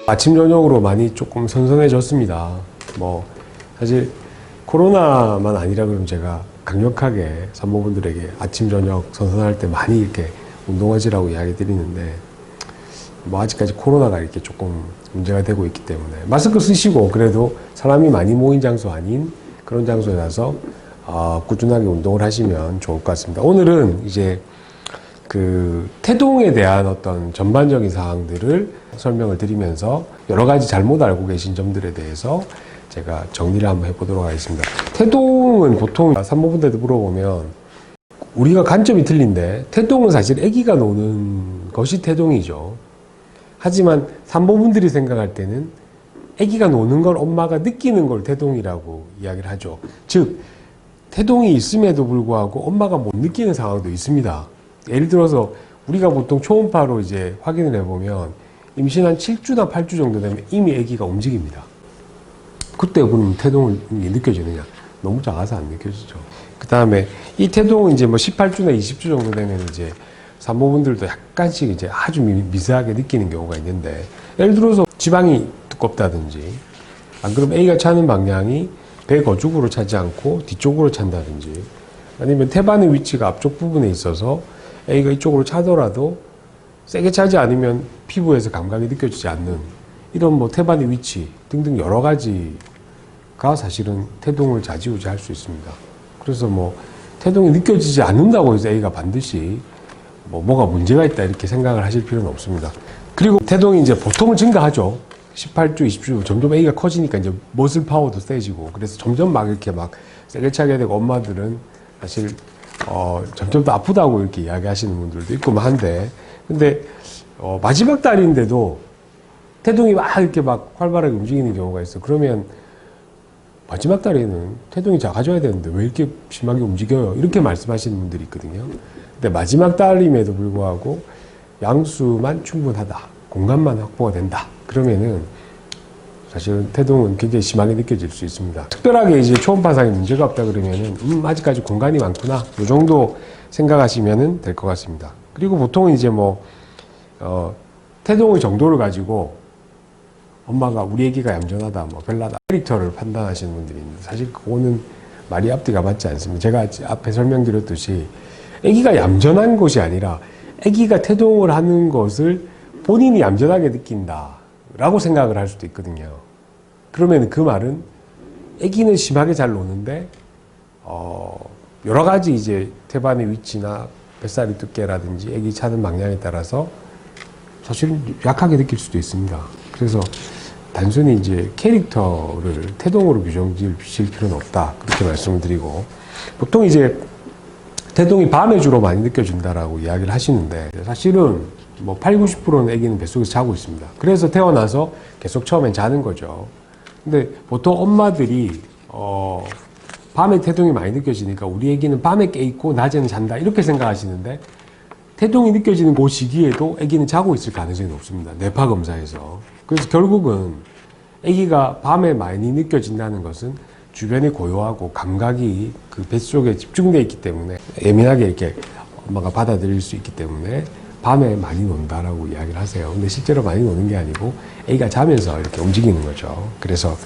아침 저녁으로 많이 조금 선선해졌습니다. 뭐 사실 코로나만 아니라 그러면 제가 강력하게 산모분들에게 아침 저녁 선선할 때 많이 이렇게 운동하시라고 이야기 드리는데, 뭐 아직까지 코로나가 이렇게 조금 문제가 되고 있기 때문에 마스크 쓰시고, 그래도 사람이 많이 모인 장소 아닌 그런 장소에 가서 꾸준하게 운동을 하시면 좋을 것 같습니다. 오늘은 이제 그 태동에 대한 어떤 전반적인 사항들을 설명을 드리면서 여러 가지 잘못 알고 계신 점들에 대해서 제가 정리를 한번 해보도록 하겠습니다. 태동은 보통 산모분들한테 물어보면 우리가 관점이 틀린데, 태동은 사실 아기가 노는 것이 태동이죠. 하지만 산모분들이 생각할 때는 아기가 노는 걸 엄마가 느끼는 걸 태동이라고 이야기를 하죠. 즉 태동이 있음에도 불구하고 엄마가 못 느끼는 상황도 있습니다. 예를 들어서 우리가 보통 초음파로 이제 확인을 해보면 임신한 7주나 8주 정도 되면 이미 아기가 움직입니다. 그때 그럼 태동이 느껴지느냐? 너무 작아서 안 느껴지죠. 그 다음에 이 태동은 이제 뭐 18주나 20주 정도 되면 이제 산모분들도 약간씩 이제 아주 미세하게 느끼는 경우가 있는데, 예를 들어서 지방이 두껍다든지, 안 그러면 A가 차는 방향이 배 거죽으로 차지 않고 뒤쪽으로 찬다든지, 아니면 태반의 위치가 앞쪽 부분에 있어서 A가 이쪽으로 차더라도 세게 차지 않으면 피부에서 감각이 느껴지지 않는 이런 뭐 태반의 위치 등등 여러 가지가 사실은 태동을 좌지우지할 수 있습니다. 그래서 뭐 태동이 느껴지지 않는다고 해서 A가 반드시 뭐가 문제가 있다 이렇게 생각을 하실 필요는 없습니다. 그리고 태동이 이제 보통은 증가하죠. 18주, 20주 점점 A가 커지니까 이제 머슬 파워도 세지고, 그래서 점점 막 이렇게 막 세게 차게 되고, 엄마들은 사실 점점 더 아프다고 이렇게 이야기하시는 분들도 있고 한데, 근데 마지막 달인데도 태동이 막 이렇게 막 활발하게 움직이는 경우가 있어. 그러면 마지막 달에는 태동이 작아져야 되는데 왜 이렇게 심하게 움직여요? 이렇게 말씀하시는 분들이 있거든요. 근데 마지막 달임에도 불구하고 양수만 충분하다, 공간만 확보가 된다, 그러면은 사실은 태동은 굉장히 심하게 느껴질 수 있습니다. 특별하게 이제 초음파상에 문제가 없다 그러면은 아직까지 공간이 많구나, 이 정도 생각하시면 될 것 같습니다. 그리고 보통은 이제 뭐 태동의 정도를 가지고 엄마가 우리 애기가 얌전하다, 뭐 별나다, 캐릭터를 판단하시는 분들이 있는데, 사실 그거는 말이 앞뒤가 맞지 않습니다. 제가 앞에 설명드렸듯이 애기가 얌전한 것이 아니라 애기가 태동을 하는 것을 본인이 얌전하게 느낀다 라고 생각을 할 수도 있거든요. 그러면 그 말은 애기는 심하게 잘 노는데 여러 가지 이제 태반의 위치나 뱃살이 두께라든지 애기 차는 방향에 따라서 사실은 약하게 느낄 수도 있습니다. 그래서 단순히 이제 캐릭터를 태동으로 규정 지을 필요는 없다, 그렇게 말씀을 드리고, 보통 이제 태동이 밤에 주로 많이 느껴진다라고 이야기를 하시는데, 사실은 뭐 80, 90%는 아기는 뱃속에서 자고 있습니다. 그래서 태어나서 계속 처음엔 자는 거죠. 근데 보통 엄마들이 밤에 태동이 많이 느껴지니까 우리 아기는 밤에 깨있고 낮에는 잔다 이렇게 생각하시는데, 태동이 느껴지는 그 시기에도 아기는 자고 있을 가능성이 높습니다. 뇌파 검사에서. 그래서 결국은 아기가 밤에 많이 느껴진다는 것은 주변이 고요하고 감각이 그 뱃속에 집중되어 있기 때문에, 예민하게 이렇게 엄마가 받아들일 수 있기 때문에 밤에 많이 논다라고 이야기를 하세요. 근데 실제로 많이 노는 게 아니고 아기가 자면서 이렇게 움직이는 거죠. 그래서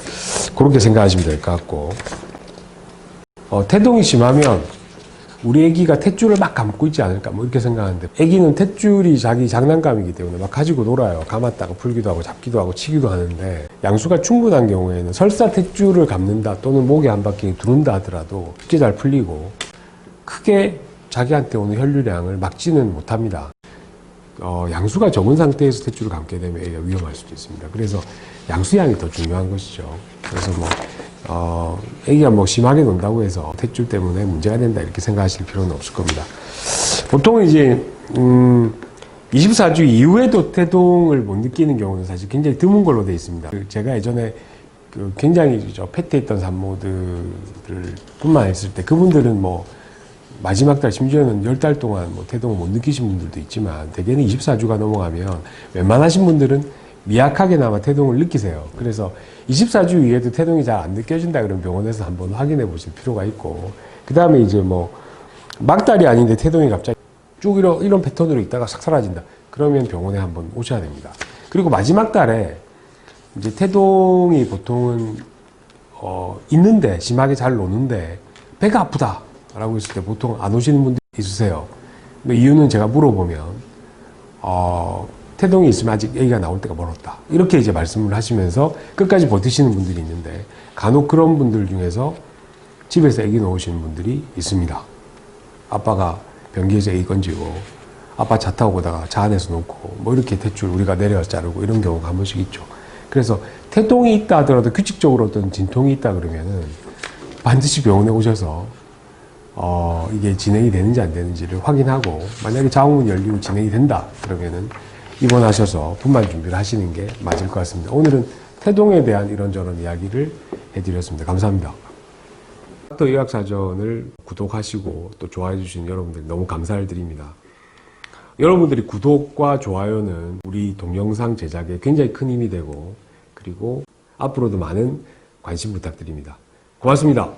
그렇게 생각하시면 될 것 같고, 태동이 심하면 우리 아기가 탯줄을 막 감고 있지 않을까 뭐 이렇게 생각하는데, 아기는 탯줄이 자기 장난감이기 때문에 막 가지고 놀아요. 감았다가 풀기도 하고 잡기도 하고 치기도 하는데, 양수가 충분한 경우에는 설사 탯줄을 감는다 또는 목에 한 바퀴 두른다 하더라도 쉽게 잘 풀리고 크게 자기한테 오는 혈류량을 막지는 못합니다. 양수가 적은 상태에서 탯줄을 감게 되면 애가 위험할 수도 있습니다. 그래서 양수량이 더 중요한 것이죠. 그래서 애기가 뭐 심하게 논다고 해서 탯줄 때문에 문제가 된다 이렇게 생각하실 필요는 없을 겁니다. 보통 이제 24주 이후에도 태동을 못 느끼는 경우는 사실 굉장히 드문 걸로 되어 있습니다. 제가 예전에 굉장히 패트에 있던 산모들을 뿐만 있을 때, 그분들은 뭐 마지막 달, 심지어는 10달 동안 뭐 태동을 못 느끼신 분들도 있지만, 대개는 24주가 넘어가면 웬만하신 분들은 미약하게나마 태동을 느끼세요. 그래서 24주 이후에도 태동이 잘 안 느껴진다 그러면 병원에서 한번 확인해 보실 필요가 있고, 그 다음에 이제 뭐 막달이 아닌데 태동이 갑자기 쭉 이런 패턴으로 있다가 싹 사라진다, 그러면 병원에 한번 오셔야 됩니다. 그리고 마지막 달에 이제 태동이 보통은 있는데 심하게 잘 노는데 배가 아프다라고 했을 때 보통 안 오시는 분들이 있으세요. 근데 이유는 제가 물어보면 태동이 있으면 아직 애기가 나올 때가 멀었다. 이렇게 이제 말씀을 하시면서 끝까지 버티시는 분들이 있는데 간혹 그런 분들 중에서 집에서 애기 놓으시는 분들이 있습니다. 아빠가 변기에서 애기 건지고 아빠 차 타고 오다가 차 안에서 놓고 뭐 이렇게 대출 우리가 내려서 자르고 이런 경우가 한 번씩 있죠. 그래서 태동이 있다 하더라도 규칙적으로 어떤 진통이 있다 그러면은 반드시 병원에 오셔서 이게 진행이 되는지 안 되는지를 확인하고 만약에 자궁문이 열리고 진행이 된다 그러면은 입원하셔서 분만 준비를 하시는 게 맞을 것 같습니다. 오늘은 태동에 대한 이런저런 이야기를 해드렸습니다. 감사합니다. 닥터 의학사전을 구독하시고 또 좋아해 주신 여러분들 너무 감사를 드립니다. 여러분들이 구독과 좋아요는 우리 동영상 제작에 굉장히 큰 힘이 되고 그리고 앞으로도 많은 관심 부탁드립니다. 고맙습니다.